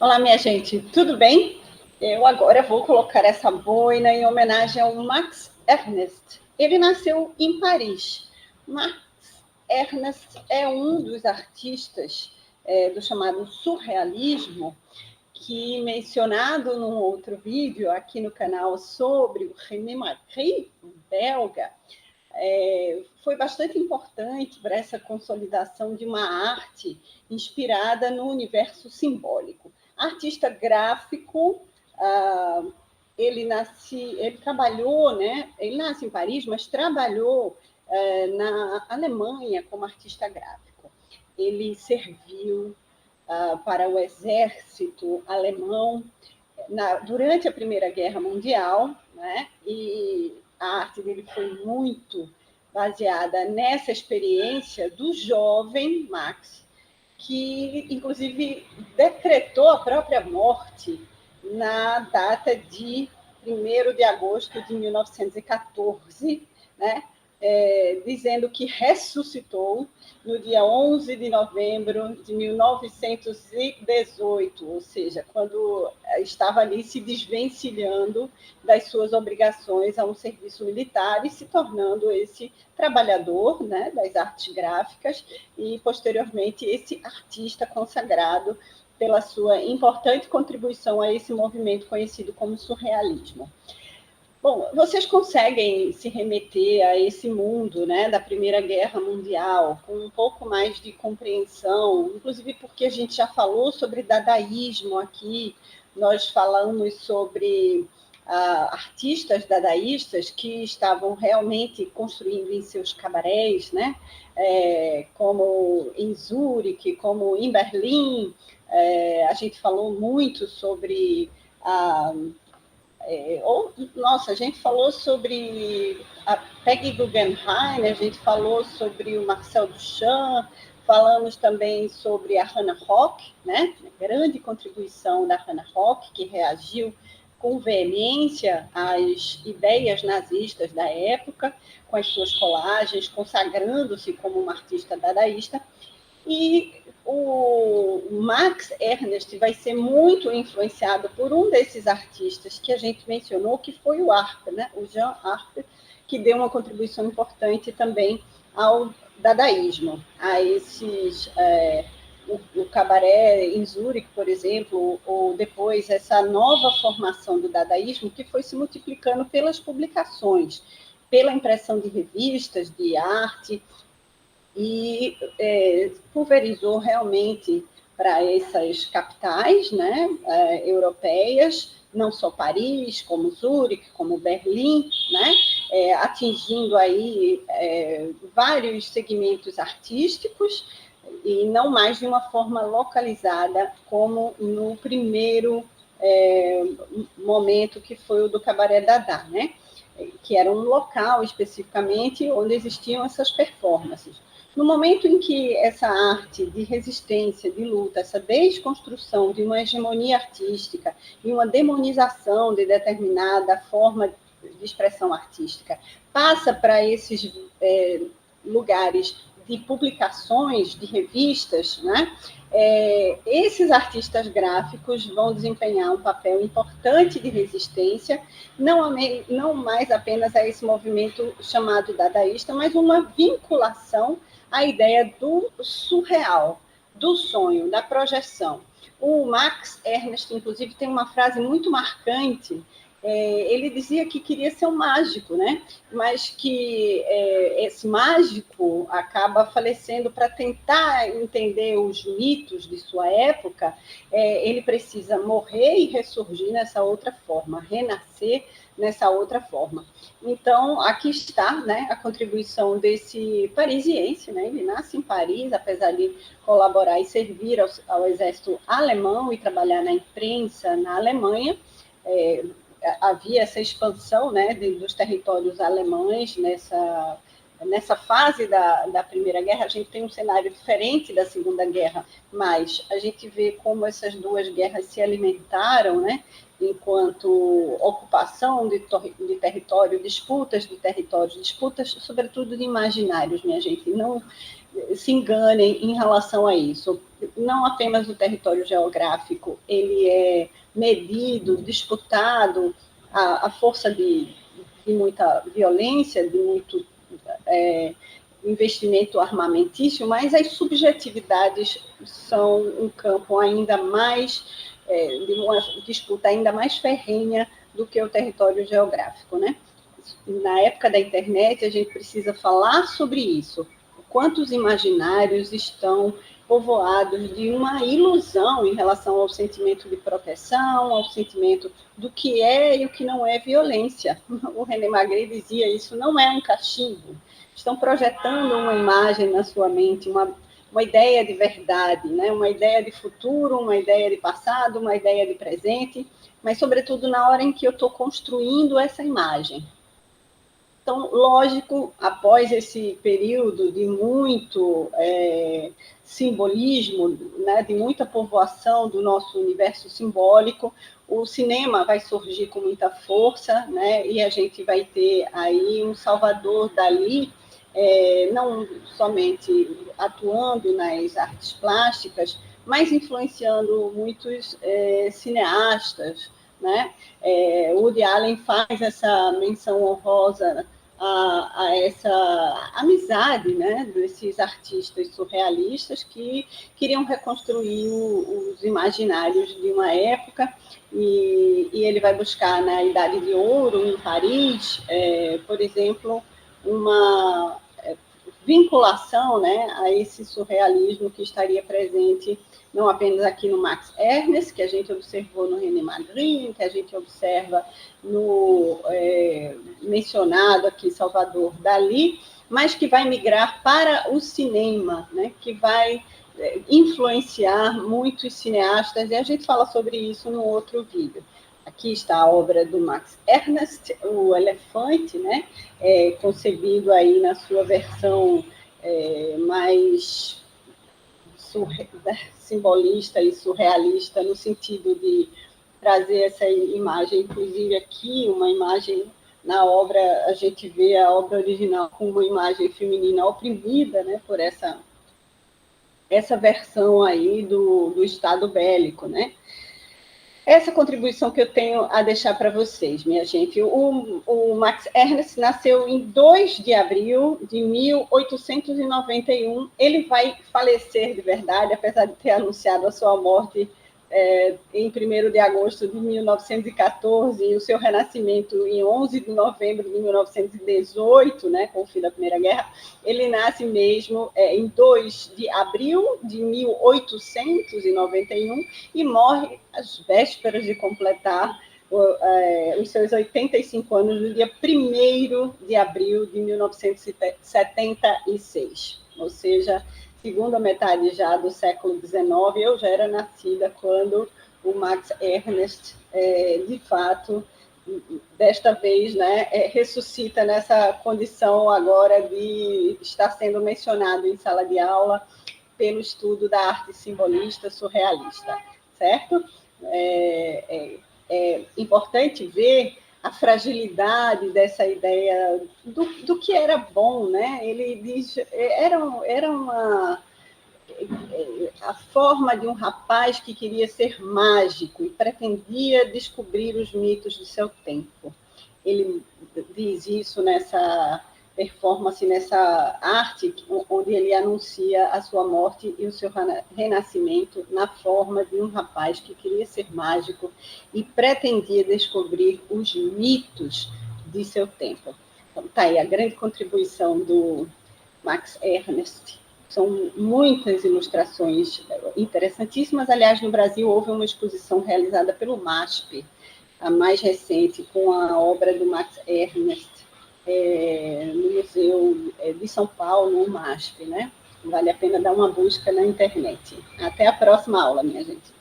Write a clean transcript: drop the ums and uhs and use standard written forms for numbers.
Olá, minha gente, tudo bem? Eu agora vou colocar essa boina em homenagem ao Max Ernst. Ele nasceu em Paris. Max Ernst é um dos artistas do chamado surrealismo, que, mencionado num outro vídeo aqui no canal sobre o René Magritte, belga, foi bastante importante para essa consolidação de uma arte inspirada no universo simbólico. Artista gráfico, ele trabalhou, né? Ele nasce em Paris, mas trabalhou na Alemanha como artista gráfico. Ele serviu para o exército alemão durante a Primeira Guerra Mundial, né? E a arte dele foi muito baseada nessa experiência do jovem Max, que, inclusive, decretou a própria morte na data de 1º de agosto de 1914, né? Dizendo que ressuscitou no dia 11 de novembro de 1918, ou seja, quando estava ali se desvencilhando das suas obrigações a um serviço militar e se tornando esse trabalhador, né, das artes gráficas e, posteriormente, esse artista consagrado pela sua importante contribuição a esse movimento conhecido como surrealismo. Bom, vocês conseguem se remeter a esse mundo, né, da Primeira Guerra Mundial com um pouco mais de compreensão, inclusive porque a gente já falou sobre dadaísmo aqui, nós falamos sobre artistas dadaístas que estavam realmente construindo em seus cabarés, né, como em Zurique, como em Berlim. A gente falou muito sobre a gente falou sobre a Peggy Guggenheim, a gente falou sobre o Marcel Duchamp, falamos também sobre a Hannah Höch, né? A grande contribuição da Hannah Höch, que reagiu com veemência às ideias nazistas da época, com as suas colagens, consagrando-se como uma artista dadaísta. E o Max Ernst vai ser muito influenciado por um desses artistas que a gente mencionou, que foi o Arp, né? O Jean Arp, que deu uma contribuição importante também ao dadaísmo, a esses... o cabaré em Zurique, por exemplo, ou depois essa nova formação do dadaísmo que foi se multiplicando pelas publicações, pela impressão de revistas, de arte, e pulverizou realmente para essas capitais, né, europeias, não só Paris, como Zurique, como Berlim, né, atingindo aí vários segmentos artísticos e não mais de uma forma localizada como no primeiro momento que foi o do Cabaré Dada, né, que era um local especificamente onde existiam essas performances. No momento em que essa arte de resistência, de luta, essa desconstrução de uma hegemonia artística e uma demonização de determinada forma de expressão artística passa para esses lugares de publicações, de revistas, né? Esses artistas gráficos vão desempenhar um papel importante de resistência, não mais apenas a esse movimento chamado dadaísta, mas uma vinculação à ideia do surreal, do sonho, da projeção. O Max Ernst, inclusive, tem uma frase muito marcante. Ele dizia que queria ser um mágico, né? Mas que esse mágico acaba falecendo. Para tentar entender os mitos de sua época, ele precisa morrer e ressurgir nessa outra forma, renascer nessa outra forma. Então, aqui está, né, a contribuição desse parisiense, né? Ele nasce em Paris, apesar de colaborar e servir ao exército alemão e trabalhar na imprensa na Alemanha. Havia essa expansão, né, dos territórios alemães nessa fase da Primeira Guerra. A gente tem um cenário diferente da Segunda Guerra, mas a gente vê como essas duas guerras se alimentaram, né, enquanto ocupação de território, disputas de territórios, disputas, sobretudo, de imaginários, minha gente. Não se enganem em relação a isso. não apenas o território geográfico, ele é medido, disputado, a força de muita violência, de muito investimento armamentício, mas as subjetividades são um campo ainda mais, de uma disputa ainda mais ferrenha do que o território geográfico, né? Na época da internet, a gente precisa falar sobre isso. Quantos imaginários estão povoados de uma ilusão em relação ao sentimento de proteção, ao sentimento do que é e o que não é violência. O René Magritte dizia isso, não é um cachimbo. Estão projetando uma imagem na sua mente, uma ideia de verdade, né? Uma ideia de futuro, uma ideia de passado, uma ideia de presente, mas, sobretudo, na hora em que eu estou construindo essa imagem. Então, lógico, após esse período de muito simbolismo, né, de muita povoação do nosso universo simbólico, o cinema vai surgir com muita força, né, e a gente vai ter aí um Salvador Dalí, não somente atuando nas artes plásticas, mas influenciando muitos cineastas, né? Woody Allen faz essa menção honrosa a essa amizade, né, desses artistas surrealistas que queriam reconstruir os imaginários de uma época, e ele vai buscar na Idade de Ouro, em Paris, por exemplo, uma vinculação, né, a esse surrealismo que estaria presente não apenas aqui no Max Ernst, que a gente observou no René Magritte, que a gente observa no mencionado aqui Salvador Dalí, mas que vai migrar para o cinema, né, que vai influenciar muitos cineastas, e a gente fala sobre isso no outro vídeo. Aqui está a obra do Max Ernst, O Elefante, né, concebido aí na sua versão mais simbolista e surrealista, no sentido de trazer essa imagem, inclusive aqui, uma imagem na obra, a gente vê a obra original com uma imagem feminina oprimida, né, por essa versão aí do estado bélico, né? Essa contribuição que eu tenho a deixar para vocês, minha gente. O Max Ernst nasceu em 2 de abril de 1891. Ele vai falecer de verdade, apesar de ter anunciado a sua morte em 1º de agosto de 1914, e o seu renascimento em 11 de novembro de 1918, né, com o fim da Primeira Guerra. Ele nasce mesmo em 2 de abril de 1891 e morre às vésperas de completar os seus 85 anos, no dia 1º de abril de 1976. Ou seja, segunda metade já do século XIX, eu já era nascida quando o Max Ernst, de fato, desta vez, né, ressuscita nessa condição agora de estar sendo mencionado em sala de aula pelo estudo da arte simbolista surrealista, certo? É importante ver a fragilidade dessa ideia do que era bom, né? Ele diz, era a forma de um rapaz que queria ser mágico e pretendia descobrir os mitos do seu tempo. Ele diz isso nessa performance, nessa arte, onde ele anuncia a sua morte e o seu renascimento na forma de um rapaz que queria ser mágico e pretendia descobrir os mitos de seu tempo. Então, está aí a grande contribuição do Max Ernst. São muitas ilustrações interessantíssimas. Aliás, no Brasil houve uma exposição realizada pelo MASP, a mais recente, com a obra do Max Ernst, no Museu de São Paulo, o MASP, né? Vale a pena dar uma busca na internet. Até a próxima aula, minha gente.